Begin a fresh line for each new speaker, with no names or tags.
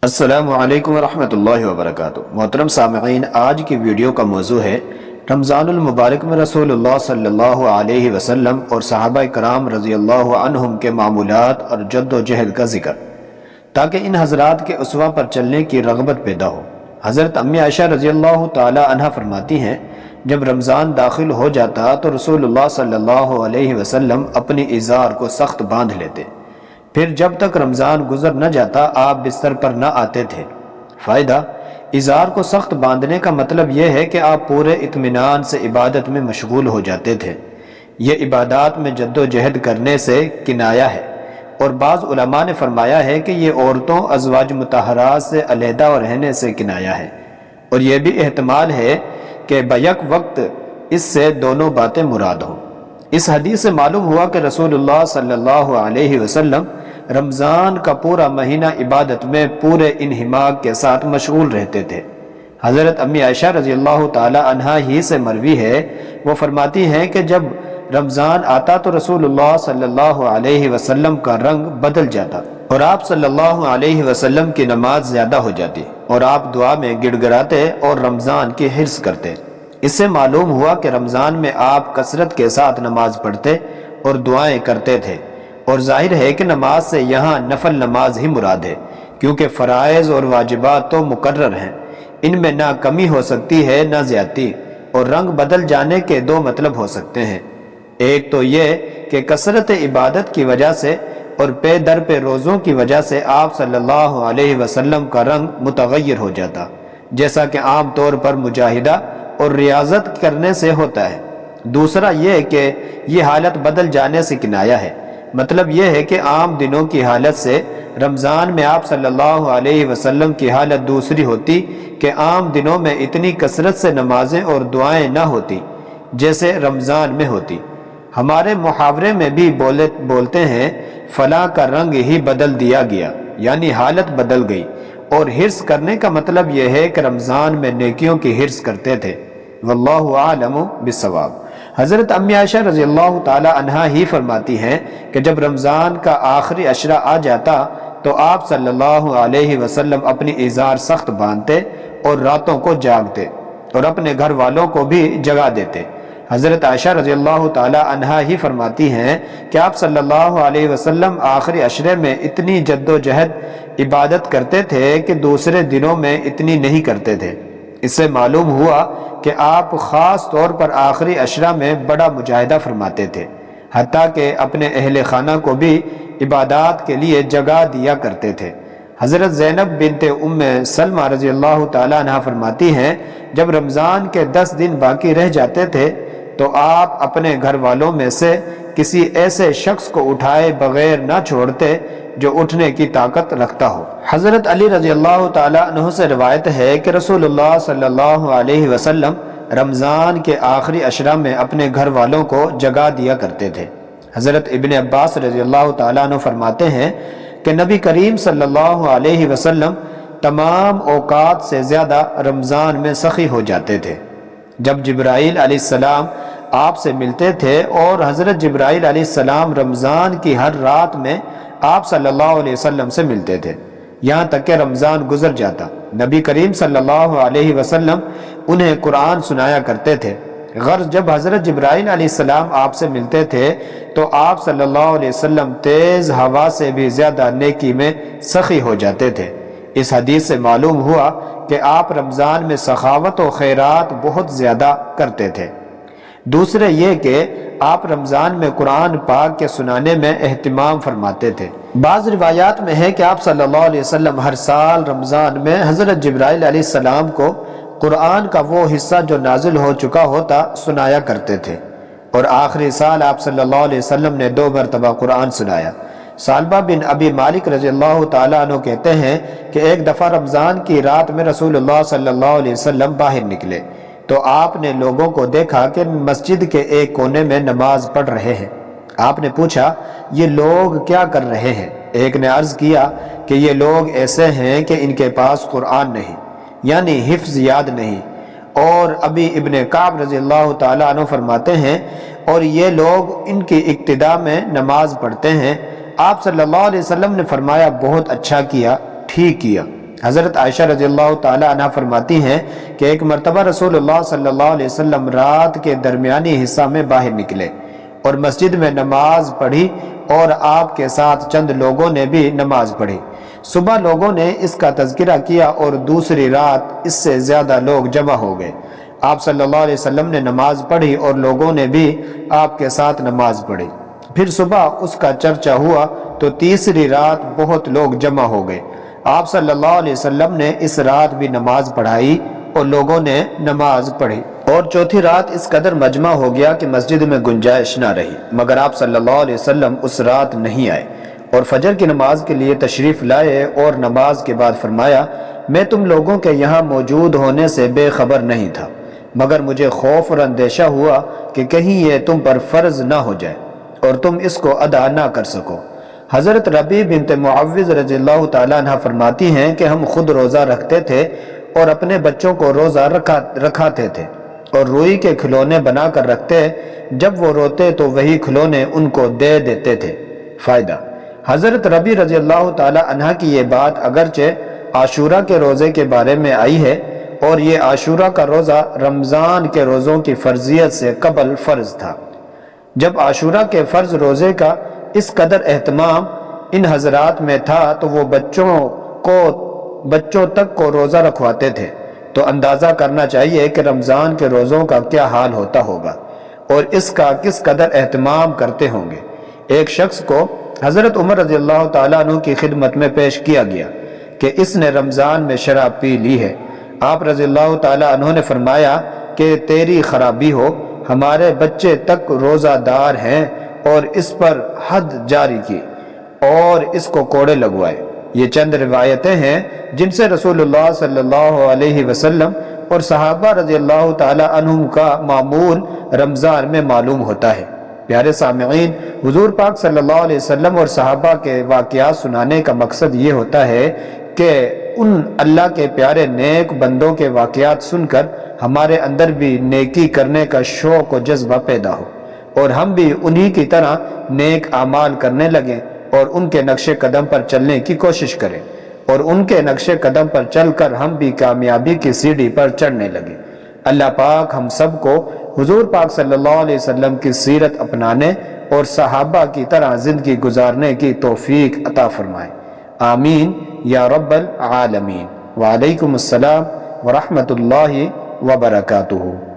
السلام علیکم ورحمۃ اللہ وبرکاتہ۔ محترم سامعین، آج کی ویڈیو کا موضوع ہے رمضان المبارک میں رسول اللہ صلی اللہ علیہ وسلم اور صحابہ کرام رضی اللہ عنہم کے معمولات اور جد و جہد کا ذکر، تاکہ ان حضرات کے اسوہ پر چلنے کی رغبت پیدا ہو۔ حضرت امی عائشہ رضی اللہ تعالی عنہ فرماتی ہیں، جب رمضان داخل ہو جاتا تو رسول اللہ صلی اللہ علیہ وسلم اپنی ازار کو سخت باندھ لیتے، پھر جب تک رمضان گزر نہ جاتا آپ بستر پر نہ آتے تھے۔ فائدہ: ازار کو سخت باندھنے کا مطلب یہ ہے کہ آپ پورے اطمینان سے عبادت میں مشغول ہو جاتے تھے۔ یہ عبادات میں جد و جہد کرنے سے کنایہ ہے، اور بعض علماء نے فرمایا ہے کہ یہ عورتوں ازواج مطہرات سے علیحدہ رہنے سے کنایہ ہے، اور یہ بھی احتمال ہے کہ بیک وقت اس سے دونوں باتیں مراد ہوں۔ اس حدیث سے معلوم ہوا کہ رسول اللہ صلی اللہ علیہ وسلم رمضان کا پورا مہینہ عبادت میں پورے انہماک کے ساتھ مشغول رہتے تھے۔ حضرت امی عائشہ رضی اللہ تعالی عنہا ہی سے مروی ہے، وہ فرماتی ہیں کہ جب رمضان آتا تو رسول اللہ صلی اللہ علیہ وسلم کا رنگ بدل جاتا، اور آپ صلی اللہ علیہ وسلم کی نماز زیادہ ہو جاتی، اور آپ دعا میں گڑ گڑاتے اور رمضان کی حرص کرتے۔ اس سے معلوم ہوا کہ رمضان میں آپ کثرت کے ساتھ نماز پڑھتے اور دعائیں کرتے تھے، اور ظاہر ہے کہ نماز سے یہاں نفل نماز ہی مراد ہے، کیونکہ فرائض اور واجبات تو مقرر ہیں، ان میں نہ کمی ہو سکتی ہے نہ زیادتی۔ اور رنگ بدل جانے کے دو مطلب ہو سکتے ہیں، ایک تو یہ کہ کثرت عبادت کی وجہ سے اور پے در پہ روزوں کی وجہ سے آپ صلی اللہ علیہ وسلم کا رنگ متغیر ہو جاتا، جیسا کہ عام طور پر مجاہدہ اور ریاضت کرنے سے ہوتا ہے۔ دوسرا یہ کہ یہ حالت بدل جانے سے کنایہ ہے، مطلب یہ ہے کہ عام دنوں کی حالت سے رمضان میں آپ صلی اللہ علیہ وسلم کی حالت دوسری ہوتی کہ عام دنوں میں اتنی کثرت سے نمازیں اور دعائیں نہ ہوتی جیسے رمضان میں ہوتی۔ ہمارے محاورے میں بھی بولتے ہیں فلاں کا رنگ ہی بدل دیا گیا، یعنی حالت بدل گئی، اور حرص کرنے کا مطلب یہ ہے کہ رمضان میں نیکیوں کی حرص کرتے تھے۔ واللہ عالم بالصواب۔ حضرت امی عائشہ رضی اللہ تعالی عنہا ہی فرماتی ہیں کہ جب رمضان کا آخری عشرہ آ جاتا تو آپ صلی اللہ علیہ وسلم اپنی ازار سخت باندھتے اور راتوں کو جاگتے اور اپنے گھر والوں کو بھی جگا دیتے۔ حضرت عائشہ رضی اللہ تعالی عنہا ہی فرماتی ہیں کہ آپ صلی اللہ علیہ وسلم آخری عشرے میں اتنی جد و جہد عبادت کرتے تھے کہ دوسرے دنوں میں اتنی نہیں کرتے تھے۔ اس سے معلوم ہوا کہ آپ خاص طور پر آخری عشرہ میں بڑا مجاہدہ فرماتے تھے، حتیٰ کہ اپنے اہل خانہ کو بھی عبادات کے لیے جگا دیا کرتے تھے۔ حضرت زینب بنت ام سلمہ رضی اللہ تعالی عنہ فرماتی ہیں، جب رمضان کے 10 دن باقی رہ جاتے تھے تو آپ اپنے گھر والوں میں سے کسی ایسے شخص کو اٹھائے بغیر نہ چھوڑتے جو اٹھنے کی طاقت رکھتا ہو۔ حضرت علی رضی اللہ تعالی عنہ سے روایت ہے کہ رسول اللہ صلی اللہ علیہ وسلم رمضان کے آخری عشرہ میں اپنے گھر والوں کو جگا دیا کرتے تھے۔ حضرت ابن عباس رضی اللہ تعالیٰ عنہ فرماتے ہیں کہ نبی کریم صلی اللہ علیہ وسلم تمام اوقات سے زیادہ رمضان میں سخی ہو جاتے تھے۔ جب جبرائیل علیہ السلام آپ سے ملتے تھے، اور حضرت جبرائیل علیہ السلام رمضان کی ہر رات میں آپ صلی اللہ علیہ وسلم سے ملتے تھے، یہاں تک کہ رمضان گزر جاتا۔ نبی کریم صلی اللہ علیہ وسلم انہیں قرآن سنایا کرتے تھے۔ غرض جب حضرت جبرائیل علیہ السلام آپ سے ملتے تھے تو آپ صلی اللہ علیہ وسلم تیز ہوا سے بھی زیادہ نیکی میں سخی ہو جاتے تھے۔ اس حدیث سے معلوم ہوا کہ آپ رمضان میں سخاوت و خیرات بہت زیادہ کرتے تھے۔ دوسرے یہ کہ آپ رمضان میں قرآن پاک کے سنانے میں اہتمام فرماتے تھے۔ بعض روایات میں ہے کہ آپ صلی اللہ علیہ وسلم ہر سال رمضان میں حضرت جبرائیل علیہ السلام کو قرآن کا وہ حصہ جو نازل ہو چکا ہوتا سنایا کرتے تھے، اور آخری سال آپ صلی اللہ علیہ وسلم نے 2 مرتبہ قرآن سنایا۔ سالبہ بن ابی مالک رضی اللہ تعالیٰ عنہ کہتے ہیں کہ ایک دفعہ رمضان کی رات میں رسول اللہ صلی اللہ علیہ وسلم باہر نکلے تو آپ نے لوگوں کو دیکھا کہ مسجد کے ایک کونے میں نماز پڑھ رہے ہیں۔ آپ نے پوچھا یہ لوگ کیا کر رہے ہیں؟ ایک نے عرض کیا کہ یہ لوگ ایسے ہیں کہ ان کے پاس قرآن نہیں، یعنی حفظ یاد نہیں۔ اور ابی ابن کعب رضی اللہ تعالیٰ عنہ فرماتے ہیں اور یہ لوگ ان کی اقتداء میں نماز پڑھتے ہیں۔ آپ صلی اللہ علیہ وسلم نے فرمایا بہت اچھا کیا، ٹھیک کیا، حضرت عائشہ رضی اللہ تعالی عنہ فرماتی ہیں کہ ایک مرتبہ رسول اللہ صلی اللہ علیہ وسلم رات کے درمیانی حصہ میں باہر نکلے اور مسجد میں نماز پڑھی اور آپ کے ساتھ چند لوگوں نے بھی نماز پڑھی۔ صبح لوگوں نے اس کا تذکرہ کیا اور دوسری رات اس سے زیادہ لوگ جمع ہو گئے۔ آپ صلی اللہ علیہ وسلم نے نماز پڑھی اور لوگوں نے بھی آپ کے ساتھ نماز پڑھی۔ پھر صبح اس کا چرچا ہوا تو تیسری رات بہت لوگ جمع ہو گئے۔ آپ صلی اللہ علیہ وسلم نے اس رات بھی نماز پڑھائی اور لوگوں نے نماز پڑھی، اور چوتھی رات اس قدر مجمع ہو گیا کہ مسجد میں گنجائش نہ رہی، مگر آپ صلی اللہ علیہ وسلم اس رات نہیں آئے اور فجر کی نماز کے لیے تشریف لائے اور نماز کے بعد فرمایا، میں تم لوگوں کے یہاں موجود ہونے سے بے خبر نہیں تھا، مگر مجھے خوف اور اندیشہ ہوا کہ کہیں یہ تم پر فرض نہ ہو جائے اور تم اس کو ادا نہ کر سکو۔ حضرت ربیع بنت معوذ رضی اللہ تعالیٰ عنہ فرماتی ہیں کہ ہم خود روزہ رکھتے تھے اور اپنے بچوں کو روزہ رکھاتے تھے اور روئی کے کھلونے بنا کر رکھتے، جب وہ روتے تو وہی کھلونے ان کو دے دیتے تھے۔ فائدہ: حضرت ربیع رضی اللہ تعالیٰ عنہ کی یہ بات اگرچہ عاشورہ کے روزے کے بارے میں آئی ہے، اور یہ عاشورہ کا روزہ رمضان کے روزوں کی فرضیت سے قبل فرض تھا۔ جب عاشورہ کے فرض روزے کا اس قدر اہتمام ان حضرات میں تھا تو وہ بچوں تک کو روزہ رکھواتے تھے، تو اندازہ کرنا چاہیے کہ رمضان کے روزوں کا کیا حال ہوتا ہوگا اور اس کا کس قدر اہتمام کرتے ہوں گے۔ ایک شخص کو حضرت عمر رضی اللہ تعالیٰ عنہ کی خدمت میں پیش کیا گیا کہ اس نے رمضان میں شراب پی لی ہے۔ آپ رضی اللہ تعالیٰ عنہ نے فرمایا کہ تیری خرابی ہو، ہمارے بچے تک روزہ دار ہیں، اور اس پر حد جاری کی اور اس کو کوڑے لگوائے۔ یہ چند روایتیں ہیں جن سے رسول اللہ صلی اللہ علیہ وسلم اور صحابہ رضی اللہ تعالی عنہم کا معمول رمضان میں معلوم ہوتا ہے۔ پیارے سامعین، حضور پاک صلی اللہ علیہ وسلم اور صحابہ کے واقعات سنانے کا مقصد یہ ہوتا ہے کہ ان اللہ کے پیارے نیک بندوں کے واقعات سن کر ہمارے اندر بھی نیکی کرنے کا شوق و جذبہ پیدا ہو، اور ہم بھی انہی کی طرح نیک اعمال کرنے لگیں اور ان کے نقش قدم پر چلنے کی کوشش کریں، اور ان کے نقش قدم پر چل کر ہم بھی کامیابی کی سیڑھی پر چڑھنے لگیں۔ اللہ پاک ہم سب کو حضور پاک صلی اللہ علیہ وسلم کی سیرت اپنانے اور صحابہ کی طرح زندگی گزارنے کی توفیق عطا فرمائے، آمین یا رب العالمین۔ وعلیکم السلام ورحمۃ اللہ وبرکاتہ۔